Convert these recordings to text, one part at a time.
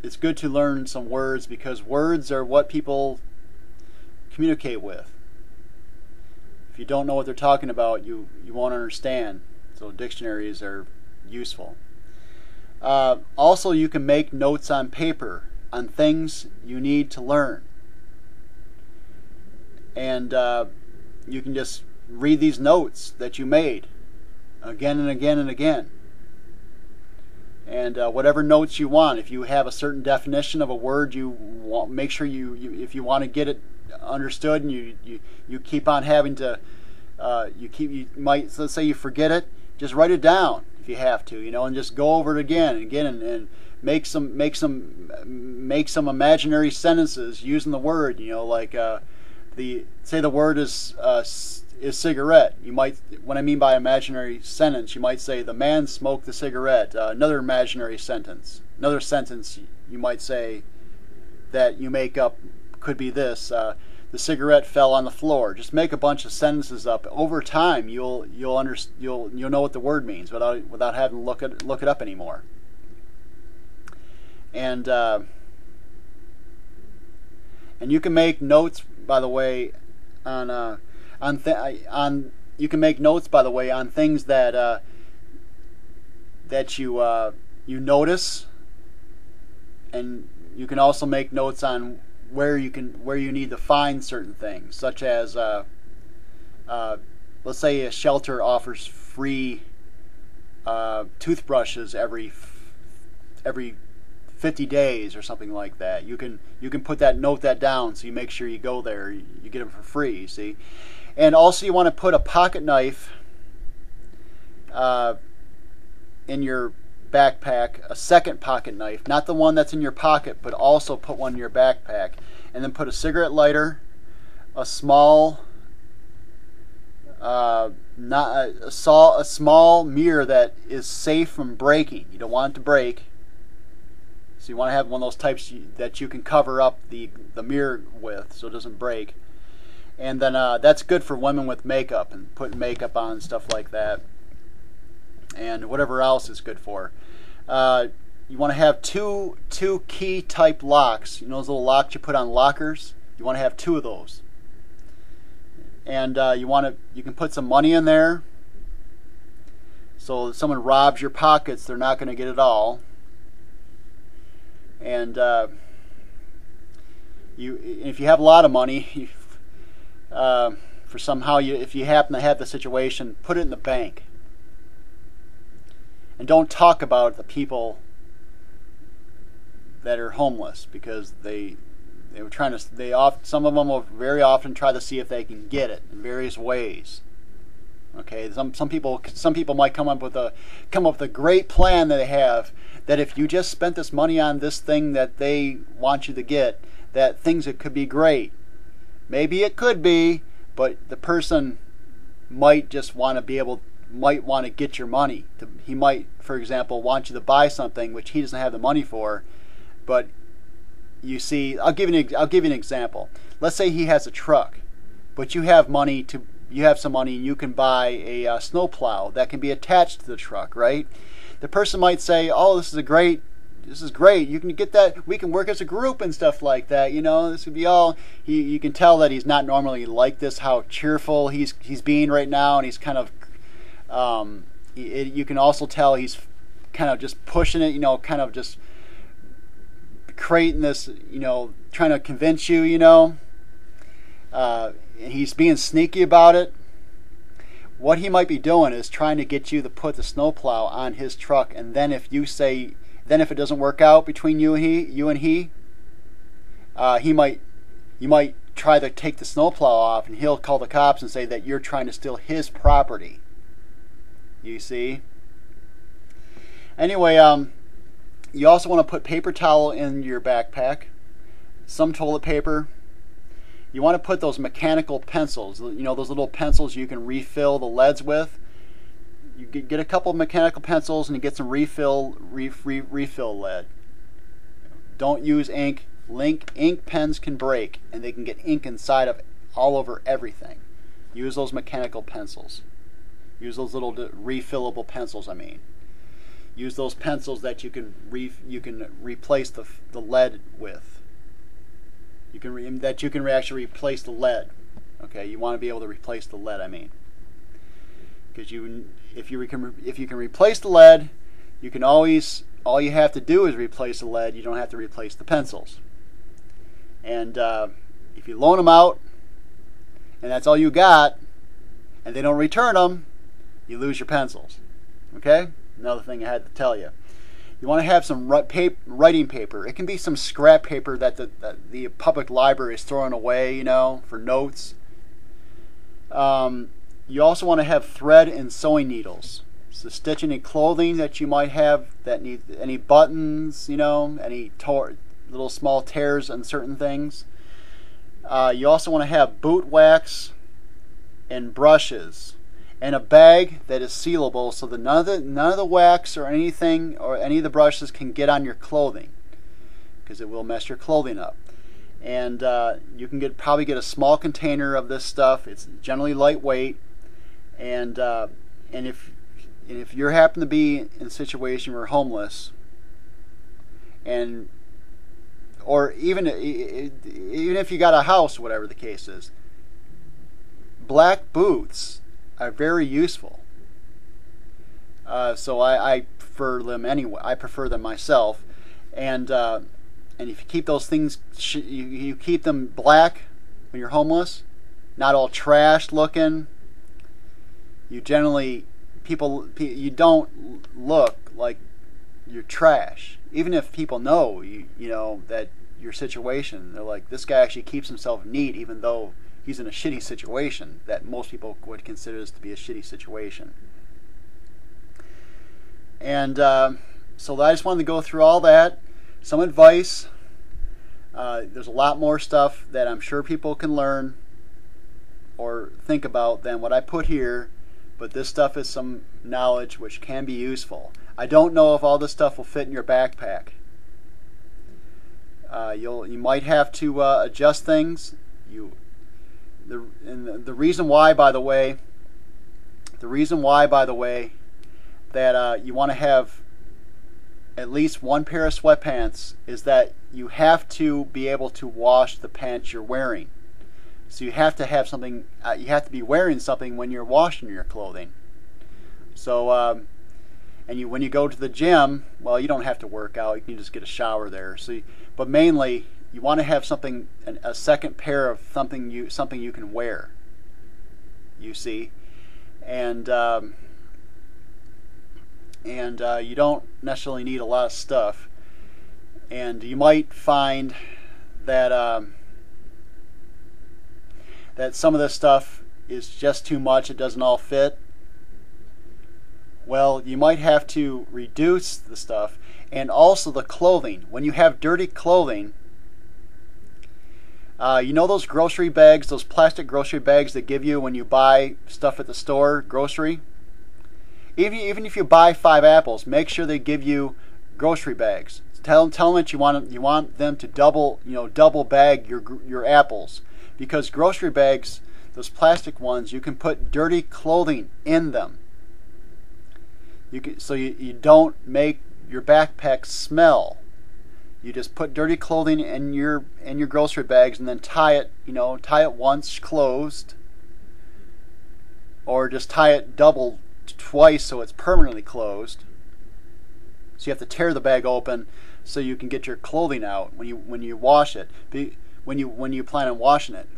it's good to learn some words, because words are what people communicate with. If you don't know what they're talking about, you won't understand. So dictionaries are useful. Also, you can make notes on paper on things you need to learn. And you can just read these notes that you made again and again and again. And whatever notes you want, if you have a certain definition of a word, you want, make sure if you want to get it understood, and you keep on having to, you might, let's say you forget it, just write it down if you have to, and just go over it again and again, and make some imaginary sentences using the word. Like say the word is cigarette. You might, what I mean by imaginary sentence, you might say the man smoked the cigarette. Another imaginary sentence, another sentence you might say that you make up could be this: the cigarette fell on the floor. Just make a bunch of sentences up. Over time, you'll know what the word means without having to look it up anymore. And you can make notes, by the way, you can make notes, by the way, on things that you notice, and you can also make notes on where you need to find certain things, such as let's say a shelter offers free toothbrushes every 50 days or something like that. You can note that down, so you make sure you go there, you get them for free, you see. And also you want to put a pocket knife in your backpack, a second pocket knife, not the one that's in your pocket, but also put one in your backpack. And then put a cigarette lighter, a small small mirror that is safe from breaking. You don't want it to break. So you want to have one of those types that you can cover up the mirror with so it doesn't break. And then that's good for women with makeup and putting makeup on and stuff like that. And whatever else is good for. You want to have two key type locks. Those little locks you put on lockers? You want to have 2 of those. And you can put some money in there. So if someone robs your pockets, they're not going to get it all. And if you have a lot of money, if you happen to have the situation, put it in the bank. And don't talk about the people that are homeless, because some of them will very often try to see if they can get it in various ways. Okay, some people might come up with a great plan that they have, that if you just spent this money on this thing that they want you to get, that things it could be great. Maybe it could be, but the person might just want to get your money. He might, for example, want you to buy something which he doesn't have the money for. But you see, I'll give you an example. Let's say he has a truck, but you have some money and you can buy a snowplow that can be attached to the truck, right? The person might say, "Oh, this is great. You can get that. We can work as a group and stuff like that. This would be all." You can tell that he's not normally like this. How cheerful he's being right now, and he's kind of. You can also tell he's kind of just pushing it. Kind of just creating this. Trying to convince you. And he's being sneaky about it. What he might be doing is trying to get you to put the snowplow on his truck, and then if it doesn't work out between you and he, you might try to take the snowplow off, and he'll call the cops and say that you're trying to steal his property. You see? Anyway, you also want to put paper towel in your backpack, some toilet paper. You want to put those mechanical pencils, those little pencils you can refill the leads with. You get a couple of mechanical pencils and you get some refill lead. Don't use ink. Ink pens can break and they can get ink inside of all over everything. Use those mechanical pencils. Use those little refillable pencils, I mean. use those pencils that you can replace the lead with. You can actually replace the lead. Okay, you want to be able to replace the lead. I mean, because if you can replace the lead, you can always, all you have to do is replace the lead. You don't have to replace the pencils. And if you loan them out, and that's all you got, and they don't return them, you lose your pencils. Okay? Another thing I had to tell you. You want to have some writing paper. It can be some scrap paper that the public library is throwing away, you know, for notes. You also want to have thread and sewing needles. So stitch any clothing that you might have that need any buttons, you know, any little small tears on certain things. You also want to have boot wax and brushes and a bag that is sealable so that none of the wax or anything or any of the brushes can get on your clothing, because it will mess your clothing up. And you can probably get a small container of this stuff. It's generally lightweight, and if you happen to be in a situation where you're homeless, or even if you got a house, whatever the case is, black boots are very useful. So I prefer them anyway. I prefer them myself, and if you keep those things, you keep them black when you're homeless, not all trashed looking. You generally you don't look like you're trash. Even if people know you know that your situation, they're like, this guy actually keeps himself neat, even though he's in a shitty situation that most people would consider this to be a shitty situation. And so I just wanted to go through all that, some advice. There's a lot more stuff that I'm sure people can learn or think about than what I put here, but this stuff is some knowledge which can be useful. I don't know if all this stuff will fit in your backpack. You might have to adjust things. The reason why, by the way, that you want to have at least one pair of sweatpants is that you have to be able to wash the pants you're wearing. So you have to have something. You have to be wearing something when you're washing your clothing. So, when you go to the gym, well, you don't have to work out. You can just get a shower there. But mainly, you want to have something, a second pair of something you can wear. You see, and you don't necessarily need a lot of stuff. And you might find that that some of this stuff is just too much. It doesn't all fit. Well, you might have to reduce the stuff, and also the clothing. When you have dirty clothing, you know those grocery bags, those plastic grocery bags they give you when you buy stuff at the store, grocery? Even if you buy 5 apples, make sure they give you grocery bags. Tell them that you want them to double bag your apples, because grocery bags, those plastic ones, you can put dirty clothing in them. So you don't make your backpack smell. You just put dirty clothing in your grocery bags and then tie it once closed, or just tie it double twice so it's permanently closed. So you have to tear the bag open so you can get your clothing out when you wash it. When you plan on washing it.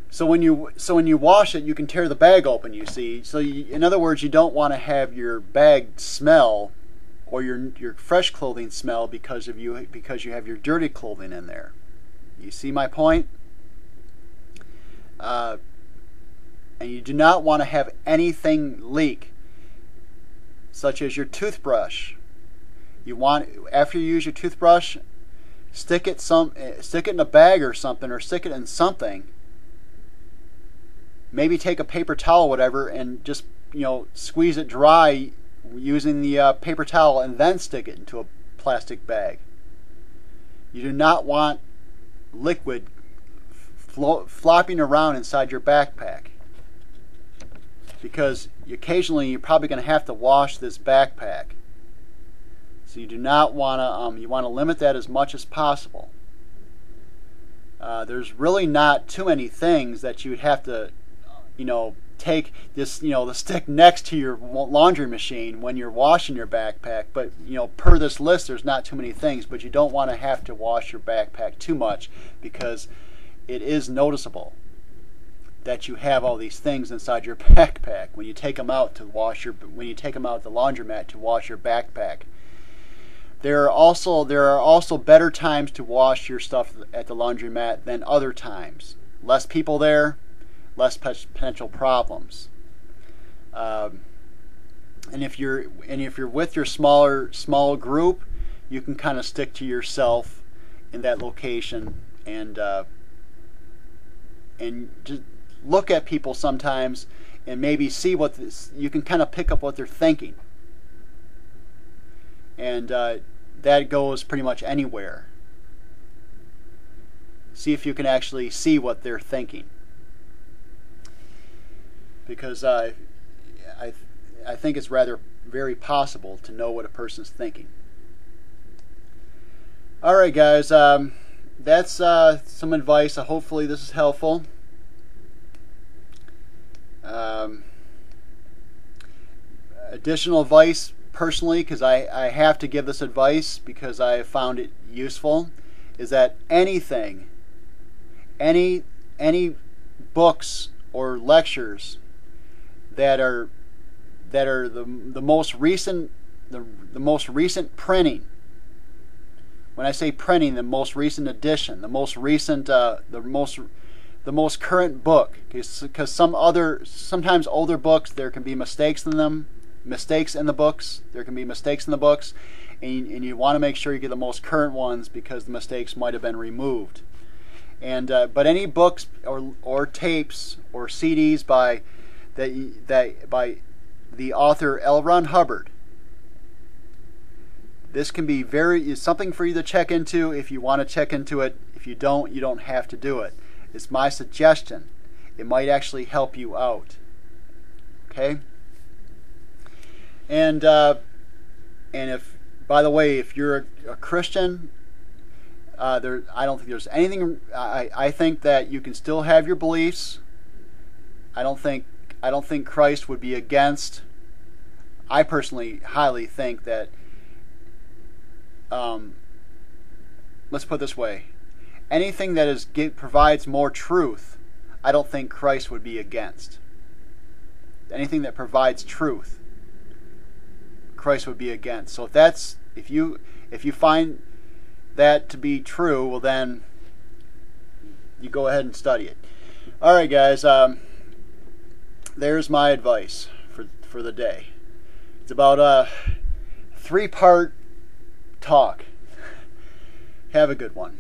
So when you wash it, you can tear the bag open. You see. So in other words, you don't want to have your bag smell or your fresh clothing smell because you have your dirty clothing in there. You see my point? And you do not want to have anything leak, such as your toothbrush. You want, after you use your toothbrush, stick it in a bag or something, or stick it in something. Maybe take a paper towel or whatever and just squeeze it dry using the paper towel, and then stick it into a plastic bag. You do not want liquid flopping around inside your backpack, because occasionally you're probably going to have to wash this backpack. So you do not want to. You want to limit that as much as possible. There's really not too many things that you would have to, take this, the stick next to your laundry machine when you're washing your backpack. But, per this list, there's not too many things. But you don't want to have to wash your backpack too much, because it is noticeable that you have all these things inside your backpack when you take them out to wash when you take them out to the laundromat to wash your backpack. There are also better times to wash your stuff at the laundromat than other times. Less people there, less potential problems. And if you're with your small group, you can kind of stick to yourself in that location and just look at people sometimes and maybe see you can kind of pick up what they're thinking. And that goes pretty much anywhere. See if you can actually see what they're thinking. Because I think it's very possible to know what a person's thinking. Alright guys, that's some advice. Hopefully this is helpful. Additional advice, personally, because I have to give this advice because I have found it useful, is that any books or lectures that are the most recent printing. When I say printing, the most recent edition, the most current book, because sometimes older books, there can be mistakes in them. There can be mistakes in the books, and you want to make sure you get the most current ones because the mistakes might have been removed. And but any books or tapes or CDs by the author L. Ron Hubbard, this can be something for you to check into if you want to check into it. If you don't, you don't have to do it. It's my suggestion. It might actually help you out. Okay? And if, by the way, if you're a Christian, I don't think there's anything. I think that you can still have your beliefs. I don't think Christ would be against. I personally highly think that. Let's put it this way: anything that provides more truth, I don't think Christ would be against. Anything that provides truth, Christ would be against. So if you find that to be true, well then you go ahead and study it. All right, guys. There's my advice for the day. It's about a 3-part talk. Have a good one.